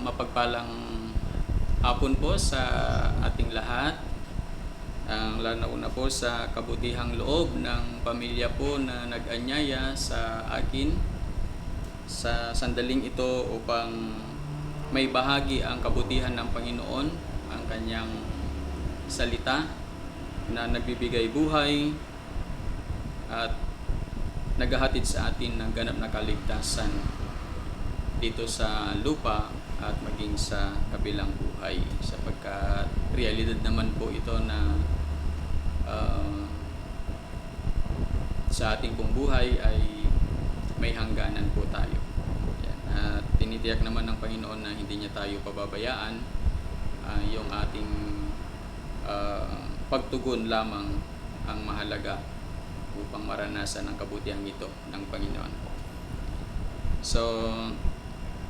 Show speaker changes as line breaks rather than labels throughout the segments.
Mapagpalang hapon po sa ating lahat. Lalo na po sa kabutihang loob ng pamilya po na nag-anyaya sa akin sa sandaling ito upang may bahagi ang kabutihan ng Panginoon, ang kanyang salita na nagbibigay buhay at naghahatid sa atin ng ganap na kaligtasan dito sa lupa at maging sa kabilang buhay, sapagkat realidad naman po ito na sa ating pong buhay ay may hangganan po tayo. Yan. At tinitiyak naman ng Panginoon na hindi niya tayo pababayaan. Yung ating pagtugon lamang ang mahalaga upang maranasan ang kabutihan ito ng Panginoon. So,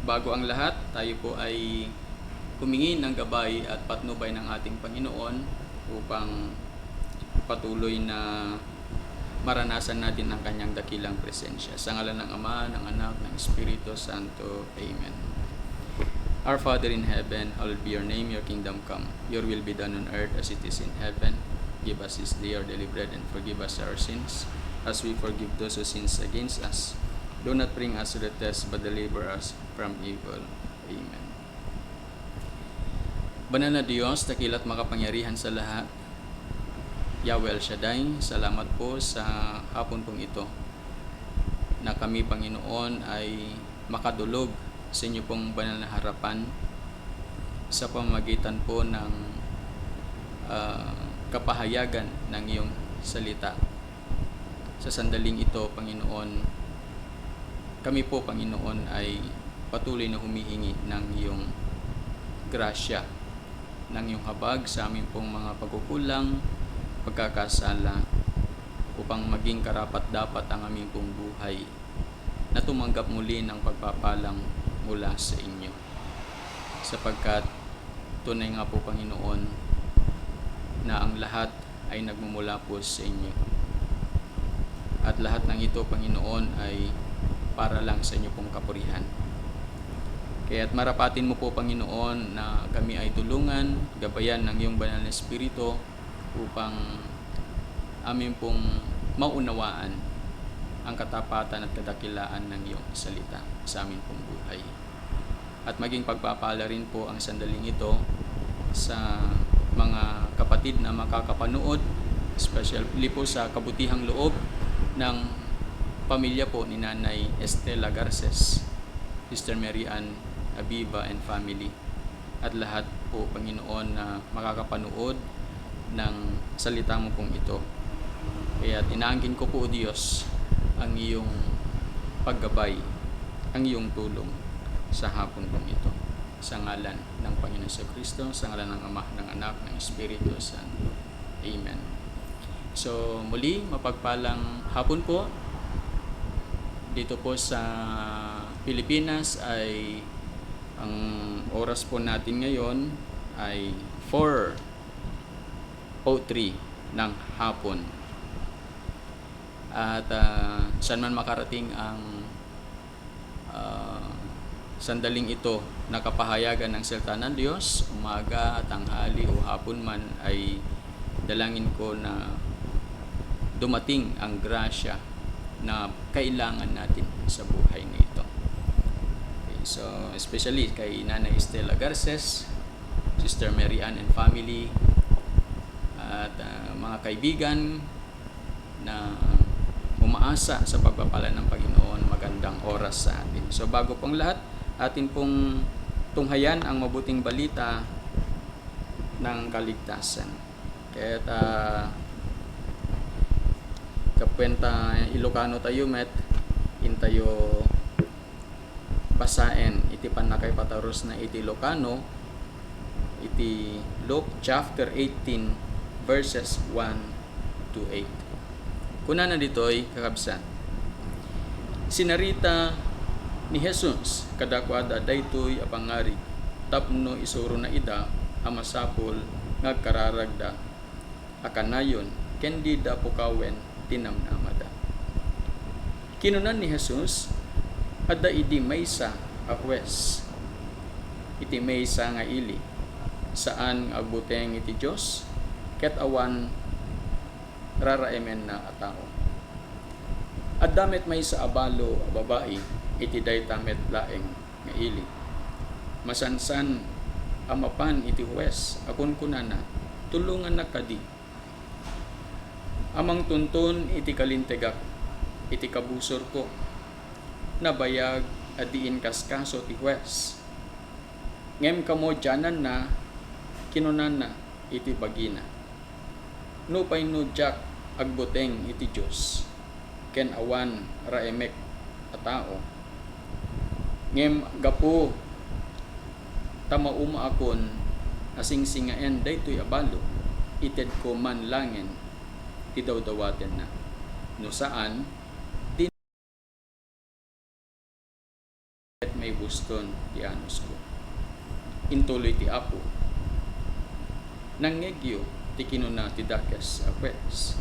bago ang lahat, tayo po ay humingi ng gabay at patnubay ng ating Panginoon upang patuloy na maranasan natin ang kanyang dakilang presensya. Sa ngalan ng Ama, ng Anak, ng Espiritu Santo. Amen. Our Father in heaven, hallowed be your name, your kingdom come. Your will be done on earth as it is in heaven. Give us this day our daily bread and forgive us our sins as we forgive those who sins against us. Do not bring us to the test, but deliver us from evil. Amen. Banal na Diyos, dakila't makapangyarihan sa lahat, Yahweh El Shaddai, salamat po sa hapon pong ito na kami, Panginoon, ay makadulog sa inyo pong banal na harapan sa pamamagitan po ng kapahayagan ng iyong salita. Sa sandaling ito, Panginoon, kami po, Panginoon, ay patuloy na humihingi ng iyong grasya, ng iyong habag sa aming pong mga pagkukulang, pagkakasala, upang maging karapat-dapat ang aming pong buhay na tumanggap muli ng pagpapalang mula sa inyo. Sapagkat tunay nga po, Panginoon, na ang lahat ay nagmumula po sa inyo. At lahat ng ito, Panginoon, ay para lang sa inyo pong kapurihan. Kaya't marapatin mo po, Panginoon, na kami ay tulungan, gabayan ng iyong banal na Espiritu upang amin pong maunawaan ang katapatan at kadakilaan ng iyong salita sa amin pong buhay. At maging pagpapala rin po ang sandaling ito sa mga kapatid na makakapanood, especially po sa kabutihang loob ng pamilya po ni Nanay Estela Garces, Sister Mary Ann Abiba and family, at lahat po, Panginoon, na makakapanood ng salita mo pong ito. Kaya inaangkin ko po, Diyos, ang iyong paggabay, ang iyong tulong sa hapon pong ito. Sa ngalan ng Panginoon sa Kristo, sa ngalan ng Ama, ng Anak, ng Espiritu Santo. Amen. So, muli, mapagpalang hapon po. Dito po sa Pilipinas ay ang oras po natin ngayon ay 4:03 ng hapon. At saan man makarating ang sandaling ito na kapahayagan ng salita ng Diyos, umaga, tanghali o hapon man, ay dalangin ko na dumating ang grasya na kailangan natin sa buhay na ito. Okay, so especially kay Nanay Estela Garces, Sister Mary Ann and family, at mga kaibigan na umaasa sa pagpapala ng Panginoon, magandang oras sa atin. So bago pong lahat, atin pong tunghayan ang mabuting balita ng kaligtasan. Kaya kapwenta Ilocano tayo met, intayo basaen, iti panakay pataros na iti Ilocano, iti Luke chapter 18 verses 1 to 8. Kuna na dito'y kakabsat. Sinarita ni Jesus kadakwada daytoy a pangarig tapno isuro na ida amasapol ngagkararagda akanayon kendi da pukawen tinamnamada. Kinunan ni Jesus adda idi maysa a huwes iti maysa nga ili saan agbuteng iti Dios ket awan raraemen na a tao. Addamet may sa abalo a babae iti dayta met laeng nga ili. Masansan amapan iti huwes akon kunana tulungan na kadi. Amang tuntun iti kalintegak iti kabusor ko nabayag adiin kaskaso ti huwes. Ngem kamo dyanan na kinunan na iti bagina. No pay no jak agbuteng iti Dios ken awan raemek a tao. Ngem gapo tamauma akon asingsingaen daytoy abalo ited ko man langen ti dawdawaten na. No saan din may buston ti anos ko. Intuloy ti Apo nangegyo ti kinuna ti dakes a pwes.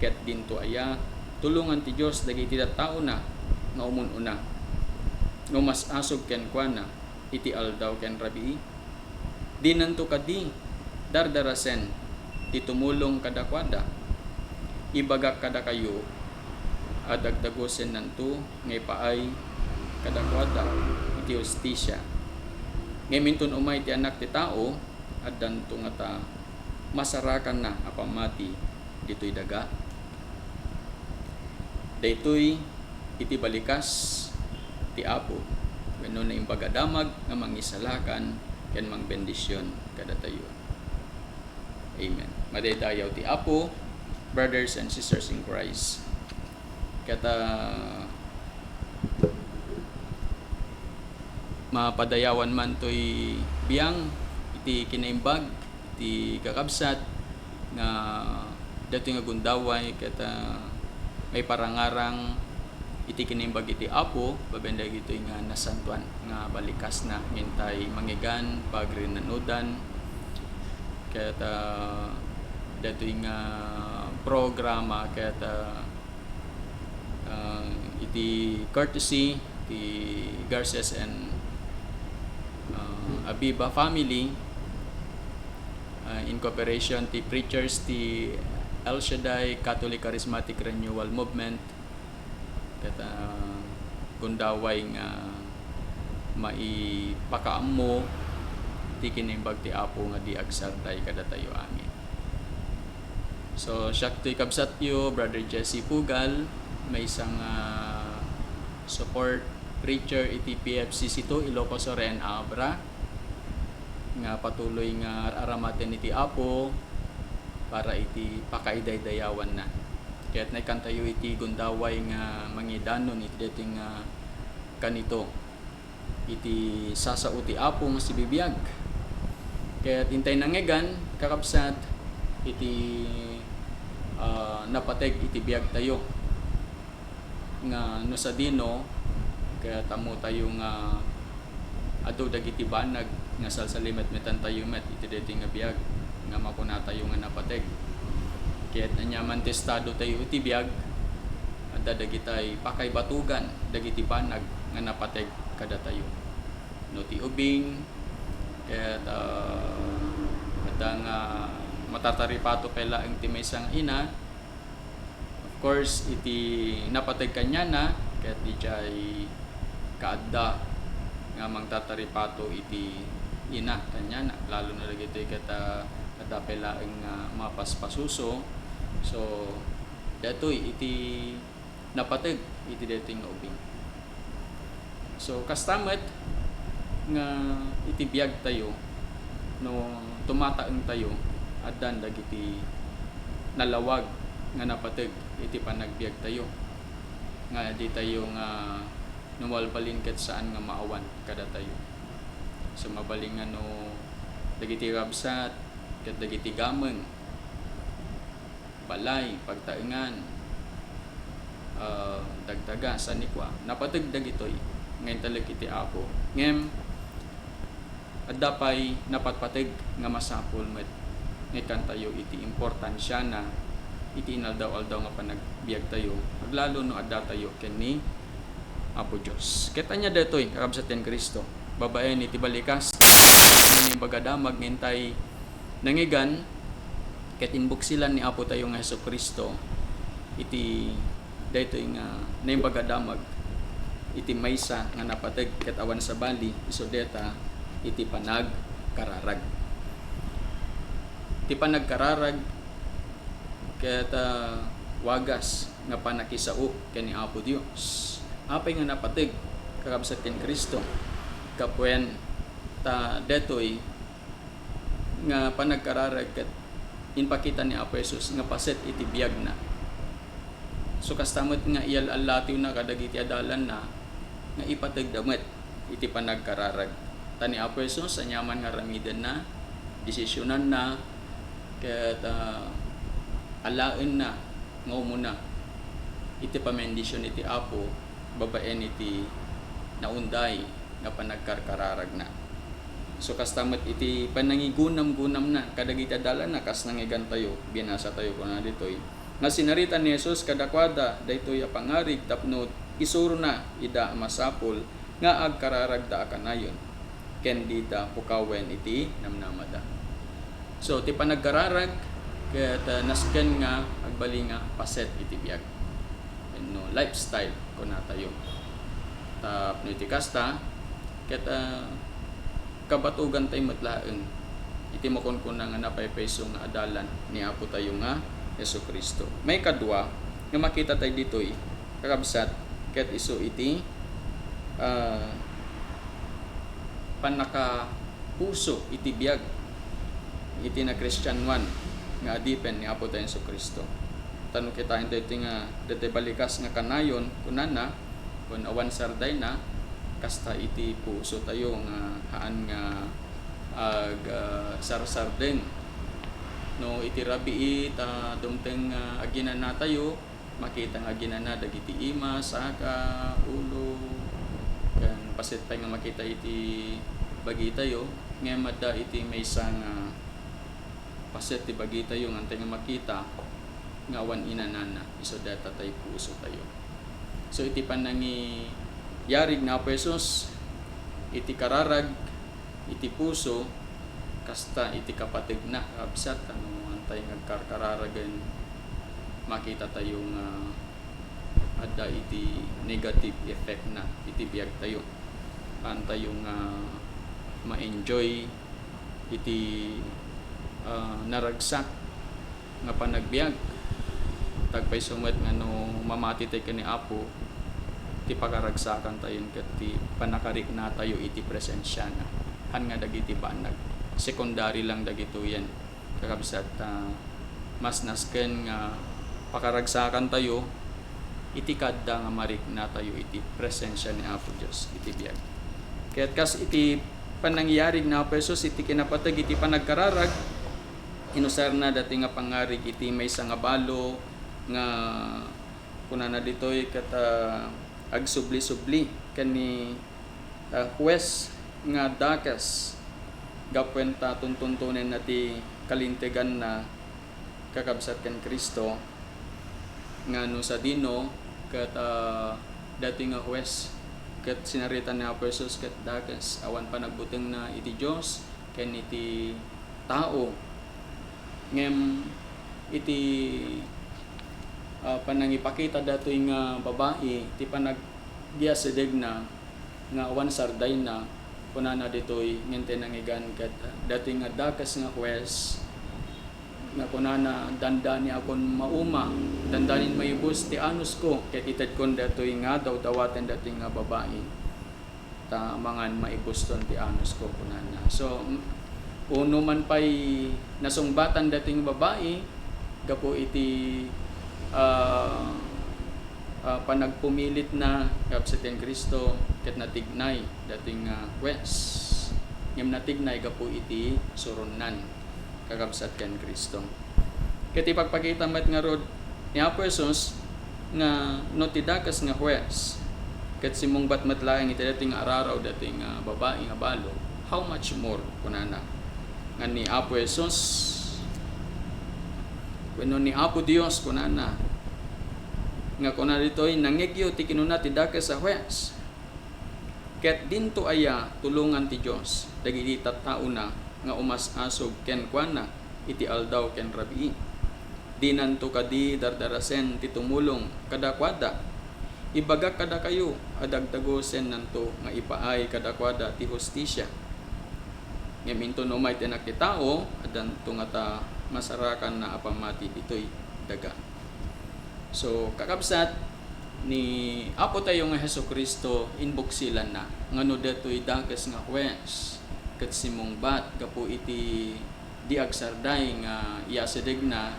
Ket dinto aya tulungan ti Dios dagiti tattao na nga umun-una. No mas asog ken kuana iti aldaw ken rabii. Dinanto kadi dardarasen ti tumulong kadakwada. Ibagak kada kayo adagdagosen nanto ngay paay kadakwada iti hustisya. Ngaminton umay ti anak ti tao addan to nga ta masarakan na apamati ditoy daga. Daytoy iti balikas ti Apo wenno na imbagadamag nga mangisalakan ken mangbendisyon kada tayo. Amen. Madaydayaw ti Apo, brothers and sisters in Christ. Kata mapadayawan man to'y biyang iti kinaimbag iti kakabsat nga dato nga gundaway kata may parangarang iti kinaimbag iti Apo babendag ito nga nasantuan nga balikas na ngintay mangigan pagrinanudan kata dato nga programa kata iti courtesy ti Garces and Abiba family in cooperation ti preachers ti El Shaddai Catholic Charismatic Renewal Movement kata gundaway nga maipakaammo ti kinimbag ti Apo nga di agsartay kada tayo amin. So syaktoy kabsat yo Brother Jesse Pugal may isang support preacher iti PFCC2 Ilocos Oren Abra nga patuloy nga aramaten iti Apo para iti pakaidaydayawan na. Kaya't naikantayo iti gundaway nga mangidanon iti dating kanito iti sasao ti Apo nga si bibiyag. Kaya't intay nangegan kakabsat iti napateg iti biyag tayo nga no sa dino kaya tamo tayo nga adu dagiti banag nga salsalimet metan tayo met iti dating nga biyag nga makuna tayo nga napateg. Kaya't anyaman testado tayo iti biyag adda dagitay pakay batugan dagiti banag nga napateg kada tayo. No ti ubing kaya't adda nga matataripato pela ang ti maysang ina. Of course iti napateg kanya na kaya't di jay kaadda nga mangtataripato iti ina kanya na lalo na lagi ito'y kata pela ang mapaspasuso. So dato'y iti napateg iti dating nga ubing. So kastamet nga iti biyag tayo no tumataeng tayo addan dagiti nalawag nga napateg iti panagbiag tayo nga di tayo nga numalbalin ket saan nga maawan kada tayo. So mabalingan no dagiti rabsat ket dagiti gameng balay pagtaengan dagdaga sanikwa napateg dagitoy ngayon talag iti Apo ngem adda pay napatpateg nga masapul met ngikan tayo iti importansya na iti inaldaw-aldaw nga panagbiag tayo aglalo no adda tayo ken ni Apo Dios. Ket anya detoy kakabsaten Kristo babae iti balikas ni bagadamag ngintay nangigan ket inbuksilan ni Apo tayo nga Hesukristo iti daytoy nga bagadamag iti maysa nga napateg ket awan sa bali isu deta iti panagkararag. Iti panagkararag ket wagas nga panakisao ken ni Apo Dios. Apay nga napateg kakabsat ken Kristo kapwen ta detoy nga panagkararag ket inpakita ni Apo Jesus nga paset iti biag na. So kastamot nga iyal allatiw na kadagiti adalan na nga ipateg damet iti panagkararag. Tani Apo Jesus anyaman nga ramiden na, desisyonan na ket alaen na nga umuna iti pamendisyon iti Apo babaen iti naunday nga panagkarkararag na. So kastamot iti panangigunam-gunam na kadagiti adalan na kas nangigan tayo binasa tayo kuna ditoy nga sinarita ni Jesus kadakwada daytoy a pangarig tapno isuro na ida masapol nga agkararag da kanayon ken dita pukawen iti namnamada. So ti panagkararag ket nasken nga agbali nga paset iti biag. No lifestyle kuna tayo. Tapno iti kasta ket kabatugan tayo matlaeng iti makunkuna nga napaypayso nga adalan ni Apo tayo nga Hesukristo. May kadua nga makita tayo ditoy kakabsat ket isu iti panaka puso iti biag iti na Christian one nga adipen ni Apo tayo Hesukristo. Tanong kita hindi iti nga dete balikas nga kanayon kunana kun awan sarday na kasta iti puso tayo nga haan nga sarsarden no iti rabii ta dumteng aginan na tayo makita nga aginan na dagiti ima saka ulo kan pasit pa nga makita iti bagi tayo ngemada iti maysa nga pasit ti bagi tayo ngantay nga makita nga awan inanana iso data tayo puso tayo. So iti panangi yarig na Apo Jesus iti kararag iti puso kasta iti kapateg na kabsat ano antay ngagkarkararagen makita tayo nga adda iti negative effect na iti biag tayo antay nga ma-enjoy iti naragsak nga panagbiag tagpay sumet nga no mamati tayo kani Apo ti pakaragsakan tayo ket ti panakarik na tayo iti presensya na han nga dagiti banag secondary lang dagito yan kakabsat mas nasken nga pakaragsakan tayo iti kadda nga marik na tayo iti presensya ni Apo Dios iti biag ket kas iti panangyarig na Apo Jesus iti kinapateg iti panagkararag inusar na dati nga pangarig iti maysa nga balo nga kunana ditoy ket agsubli-subli kani huwes nga dakas gapwenta tuntuntunen na ti kalintegan na kakabsat ken Kristo nga no sa dino ket dati nga huwes ket sinarita ni Apo Jesus ket dakas awan pa nagbuteng na iti Dios ken iti tao ngem iti panangipakita datoy nga babae ti panaggiasedeg na nga awan sarday na kunana ditoy ngente nangigan ket dati nga dakas nga huwes nga kunana dandani akon mauma dandanin maibus ti anus ko ket ited kon datoy nga daw dawaten dati nga babae ta mangan maibuston ti anus ko kunana. So uno man pay nasungbatan dati nga babae gapo iti panagpumilit na kapseten Kristo ket natignay dating huwes ngem natignay gapo iti surunan kakabsat ken Kristo ket ipagpakita met nga rod ni Apo Jesus nga no ti dakas nga huwes ket simungbat met laeng iti dating araraw dating babae nga balo how much more kunana nga ni Apo Jesus wenno ni Apo Dios kunana nga kuna ditoy nangegyo ti kinuna ti dakas sa huwes Ket dinto aya tulungan ti Dios dagiti tattao na nga umas-asog ken kuana iti aldaw ken rabii. Dinanto kadi dardarasen ti tumulong kadakwada. Ibagak kada kayo adagdagosen nanto nga ipaay kadakwada ti hustisya. Ngaminto no may tinak ti tao adanto nga ta masarakan na apamati ditoy daga. So kakabsat ni Apo tayo nga Hesukristo inbuksilan na ngano detoy dakas nga huwes ket simungbat gapu iti di agsarday nga iasedeg na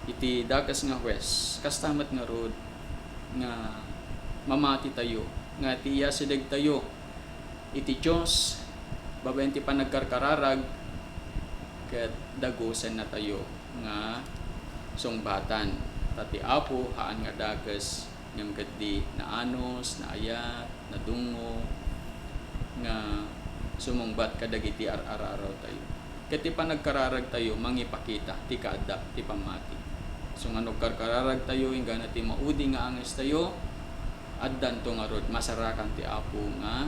iti dakas nga huwes kastamet nga rod nga mamati tayo nga iti iasedeg tayo iti Dios babaen ti panagkarkararag ket dagosen na tayo nga sungbatan tati Apo haan nga dakas ngem kaddi na anos, na ayat, na dungo nga sumungbat kadagiti ar-araraw tayo. Ket ti panagkararag tayo mangipakita ti kaadda ti pamati. So nga nagkarkararag tayo inggan ti maudi nga anges tayo addan to nga rod masarakan ti Apo nga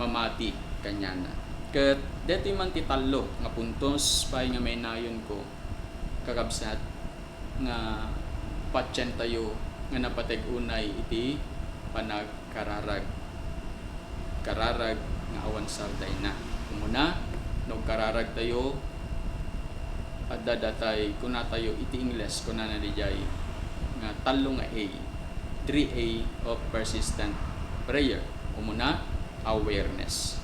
mamati kanyana. Ket deti man ti tallo nga puntos pay nga may nayon ko kakabsat nga patyen tayo nga napateg unay iti panagkararag. Kararag nga awan sarday na. Kumuna, nagkararag tayo adda datay kuna tayo iti Ingles kuna na dijay nga tallo nga A. 3A of persistent prayer. Kumuna, awareness.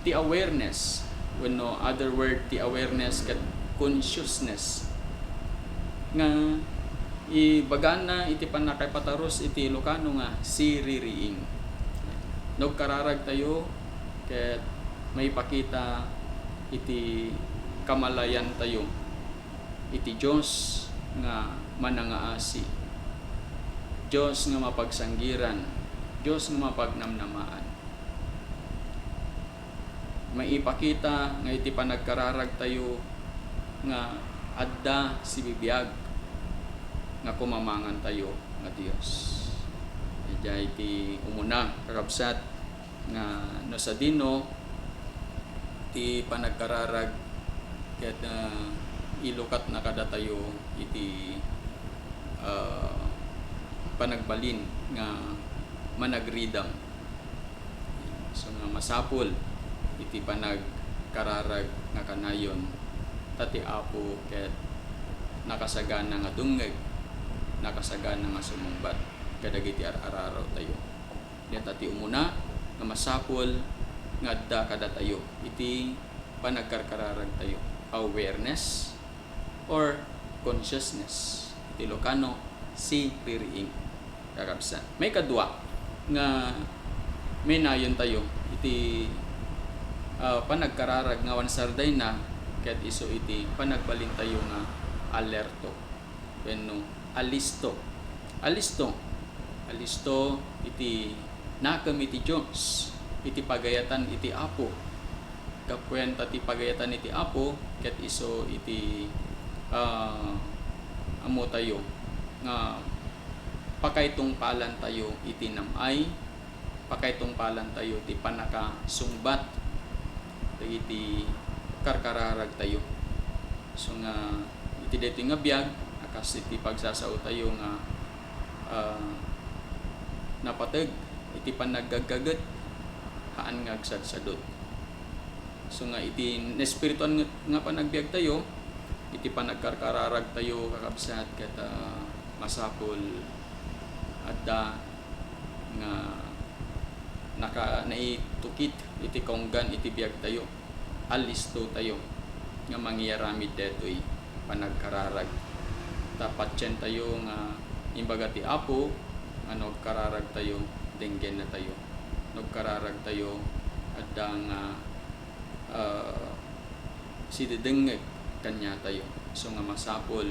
Ti awareness, when no other word ti awareness kat consciousness nga ibagana iti panakay pataros iti Ilocano nga siririing. Nagkararag tayo ket may pakita iti kamalayan tayo iti Dios nga manangaasi, Dios nga mapagsanggiran, Dios nga mapagnamnamaan. May ipakita nga iti panagkararag tayo nga adda si bibiyag nga kumamangan tayo nga Dios. Ijay ti umuna kakabsat nga no sa dino ti panagkararag ket ilukat na kada tayo iti panagbalin nga managridam. So nga masapol iti panagkararag nga kanayon tati Apo ket nakasagana nga dungeg, nakasagana nga sumungbat kadagiti ar-araraw tayo. Deta ti umuna nga masapol nga adda kada tayo iti panagkarkararag tayo. Awareness or consciousness. Iti Ilocano si ririing kakabsan. May kadwa nga may nayon tayo iti panagkararag nga wansarday na ket iso iti panagbalin tayo nga alerto. Wenno alisto iti nakam iti Dios iti pagayatan iti Apo kapuenta ti pagayatan iti Apo ket iso iti amo tayo nga pakaytungpalan tayo iti namay, pakaytungpalan tayo iti panakasungbat iti karkararag tayo. So nga iti deti nga biag akas iti pagsasao tayo nga napateg iti panaggagaget haan nga agsadsadot. So nga iti espirituan nga panagbiag tayo iti panagkarkararag tayo kakabsat ket masapol adda nga naitukit iti kaunggan iti biag tayo. Alisto tayo nga mangyaramid detoy panagkararag. Tapatyen tayo nga imbaga ti Apo nga nagkararag tayo denggen na tayo. Nagkararag tayo adda nga sidedengeg kanya tayo. So nga masapol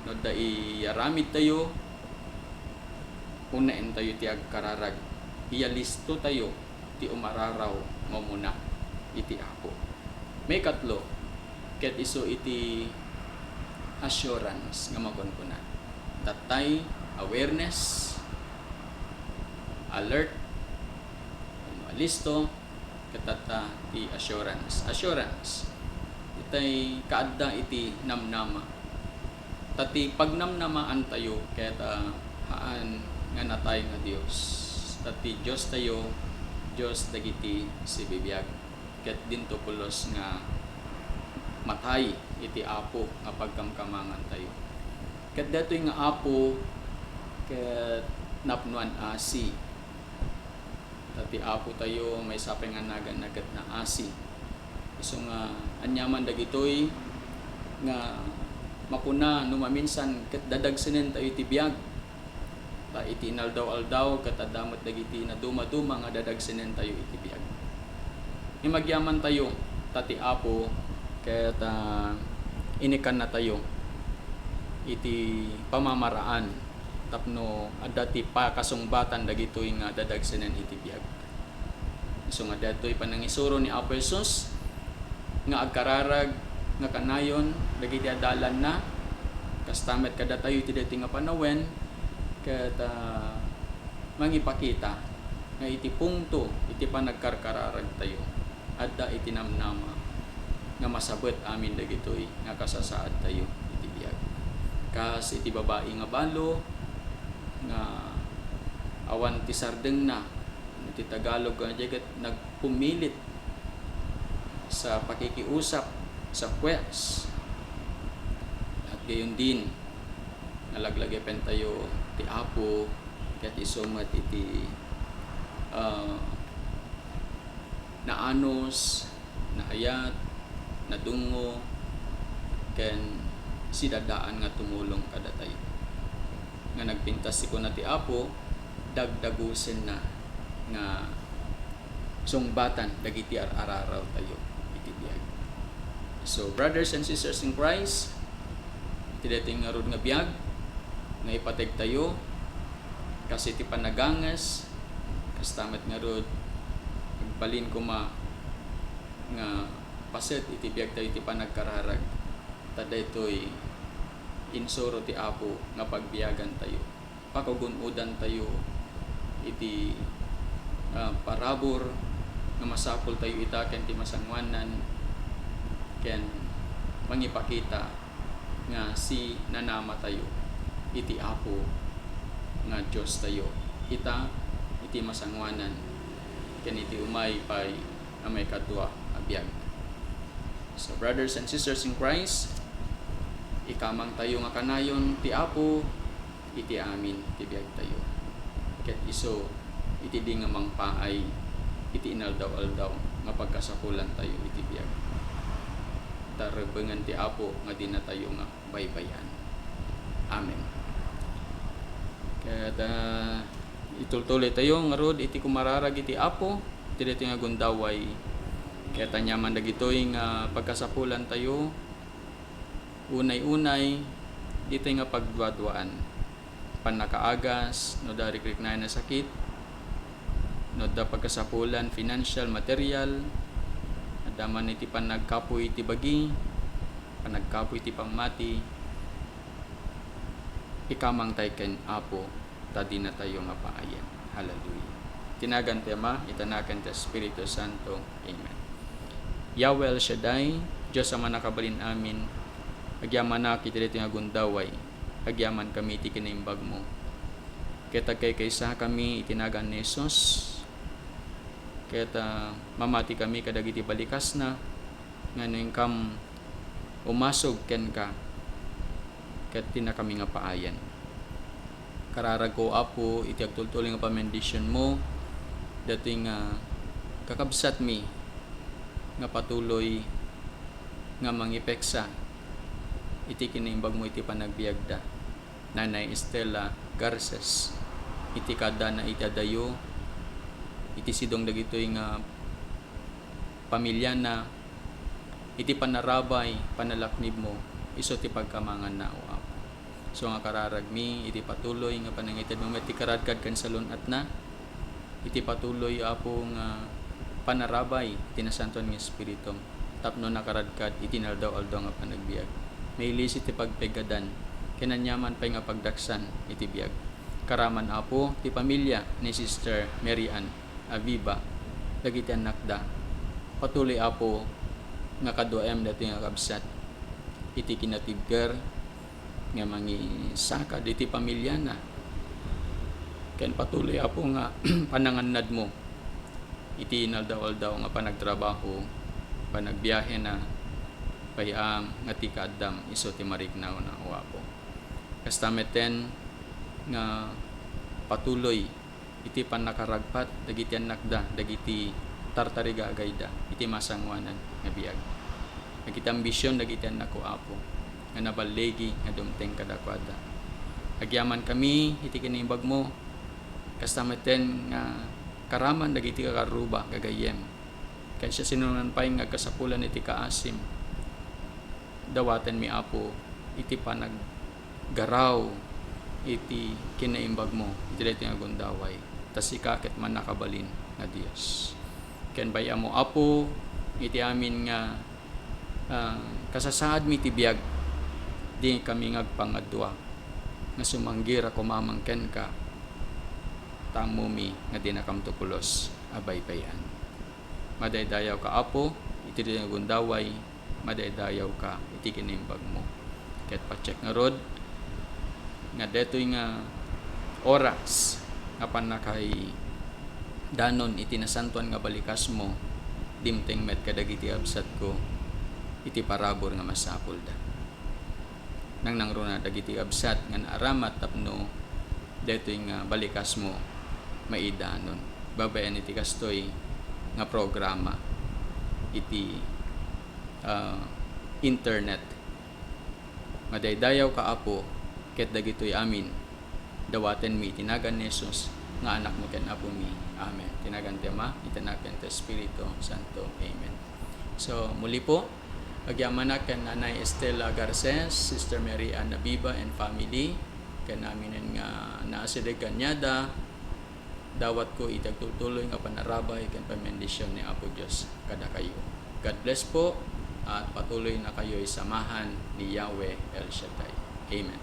no dai yaramid tayo unaen tayo ti agkararag. Iyalisto tayo ti umararaw mamuna iti Apo. May katlo ket iso iti assurance nga makunkuna. Datay awareness, alert, listo katata ti assurance itay kaadda iti namnama tati pagnamnamaan tayo keta haan nga natay nga Dios tati Dios tayo Dios dagiti si bibiyag ket dinto pulos nga matay iti Apo nga pagkamkamangan tayo ket datoy nga Apo ket napnuan asi tati Apo tayo may sapay nga nagan-nagat na asi iso nga anyaman dagitoy nga makuna no maminsan ket dadagsenen tayo iti biag ta iti inaldaw-aldaw ket adamot dagiti na duma-duma nga dadagsenen tayo iti biag imagyaman tayo tati Apo ket inikan na tayo iti pamamaraan tapno adda ti pakasungbatan dagitoy nga dadagsenen iti biag isu nga datoy panangisuro ni Apo Jesus nga agkararag nga kanayon dagiti adalan na kastamet kada tayo iti daytoy nga panawen ket mangipakita nga iti punkto iti panagkarkararag tayo adda iti namnama nga masabet amin dagitoy nga kasasaad tayo iti biag kas iti babae nga balo nga awan ti sardeng na iti Tagalog nga jagat nagpumilit sa pakikiusap sa kwes at gayon din nalaglagapen tayo ti Apo ket isumat iti naanos naayat nadungo ken sidadaan nga tumulong kada tayo nga nagpintas si kuna ti Apo dagdagusen na nga sungbatan dagiti araraw tayo iti biag. So brothers and sisters in Christ, iti dating nga rod nga biag nga ipateg tayo kasi ti panagangas kastamet nga rod agbalin ko nga paset iti biag tayo iti panagkararag tada ito'y insuro ti Apo nga pagbiyagan tayo pakagunudan tayo iti parabor nga masapol tayo itaken ti masangwanan ken mangipakita nga si nanama tayo iti Apo nga Dios tayo ita iti masangwanan ken iti umay pay nga may kadwa a biag. So brothers and sisters in Christ, ikamang tayo nga kanayon ti Apo iti amin ti biag tayo ket iso iti di nga mangpaay iti inaldaw-aldaw nga pagkasapulan tayo iti biag tarebengan ti Apo nga di na tayo nga baybayan. Amen. Ket itultuloy tayo nga rod iti kumararag iti Apo iti dito nga gundaway ket anyaman dagitoy nga pagkasapulan tayo unay-unay dito nga pagduadwaan panakaagas no da rikrik na sakit no da pagkasapulan financial material adaman iti panagkapoy iti bagi panagkapoy iti pangmati ikamang tay ken Apo tadi na tayo nga paayan. Hallelujah. Tinagan ti Ama itanaken ti Espiritu Santo. Amen. Yahweh El Shaddai Diyos ama nakabalin amin agyaman na kiti dito nga gundaway agyaman kami iti kinaimbag mo keta kay kaysa kami itinagan ni Jesus keta mamati kami kadagiti balikas na ngayon kam umasog ken ka ket tina kami nga paayan kararag ko Apo iti agtultuling nga pamendisyon mo dating kakabsat mi nga patuloy nga mangipeksa iti kinaimbag mo iti panagbiagda Nanay Estela Garces iti kada na itadayo iti sidong dagitoy nga pamilya na iti panarabay panalaknib mo iso ti pagkamangan na o Apo. So nga kararagmi iti patuloy nga panangited mo iti karadkad kan salon at na iti patuloy Apo nga panarabay iti nasanton nga Espiritu tapno nakaradkad iti naldaw-aldaw nga panagbiag may lisit ti pagpegadan kinanyaman pay nga pagdaksan iti biag karaman Apo ti pamilya ni Sister Mary Ann Aviva dagiti anak da. Patuloy Apo nga kaduem dati nga kabsat iti kinatibker nga mangi saka diti pamilya na. Ken patuloy Apo nga panangannad mo iti inaldaw-aldaw nga panagtrabaho, panagbiyahe na payam nga ti kaadam iso ti mariknaw na o Apo. Kastameten nga patuloy iti panakaragpat dagiti anak da, dagiti tartariga agayda iti masangwanan nga biag. Dagiti ambisyon dagiti anak ko Apo nga nabalegi nga dumteng kadakwada. Agyaman kami iti kinimbag mo kastameten nga karaman dagiti kakaruba gagayem. Kaya siya sinunan pay nga kasapulan iti kaasim. Dawaten mi Apo iti panaggaraw iti kinaimbag mo iti daytoy nga gundaway tas ikakit man nakabalin nga Dios. Ken baya mo Apo iti amin nga kasasaad mi ti biag di kami ngagpangadwa nga sumanggira kumamangken ka tamo mi nga di nakamtupulos abaybayan. Madaydayaw ka Apo iti nga gundaway, madaydayaw ka iti kinaimbag mo. Ket pacheck nga rod nga detoy nga oras nga panakay danon iti nasantuan nga balikas mo dimteng met kadagiti absat ko iti parabor nga masapul da. Nang nangruna dagiti absat nga naaramat tapno detoy nga balikas mo maidanon. Babayan iti kastoy nga programa iti internet. Madaydayaw ka Apo ket dagitoy amin dawaten mi tinagan ni Jesus nga anak mo ken Apo mi. Amen. Tinagan ti Ama, itanak ken ti Espiritu Santo. Amen. So muli po agyaman na ken Nanay Estela Garces, Sister Mary Ann Nabiba and family ken aminen nga naasidig kanyada dawat ko itagtutuloy nga panarabay ken pamendisyon ni Apo Dios kada kayo. God bless po at patuloy na kayo'y samahan ni Yahweh El Shaddai. Amen.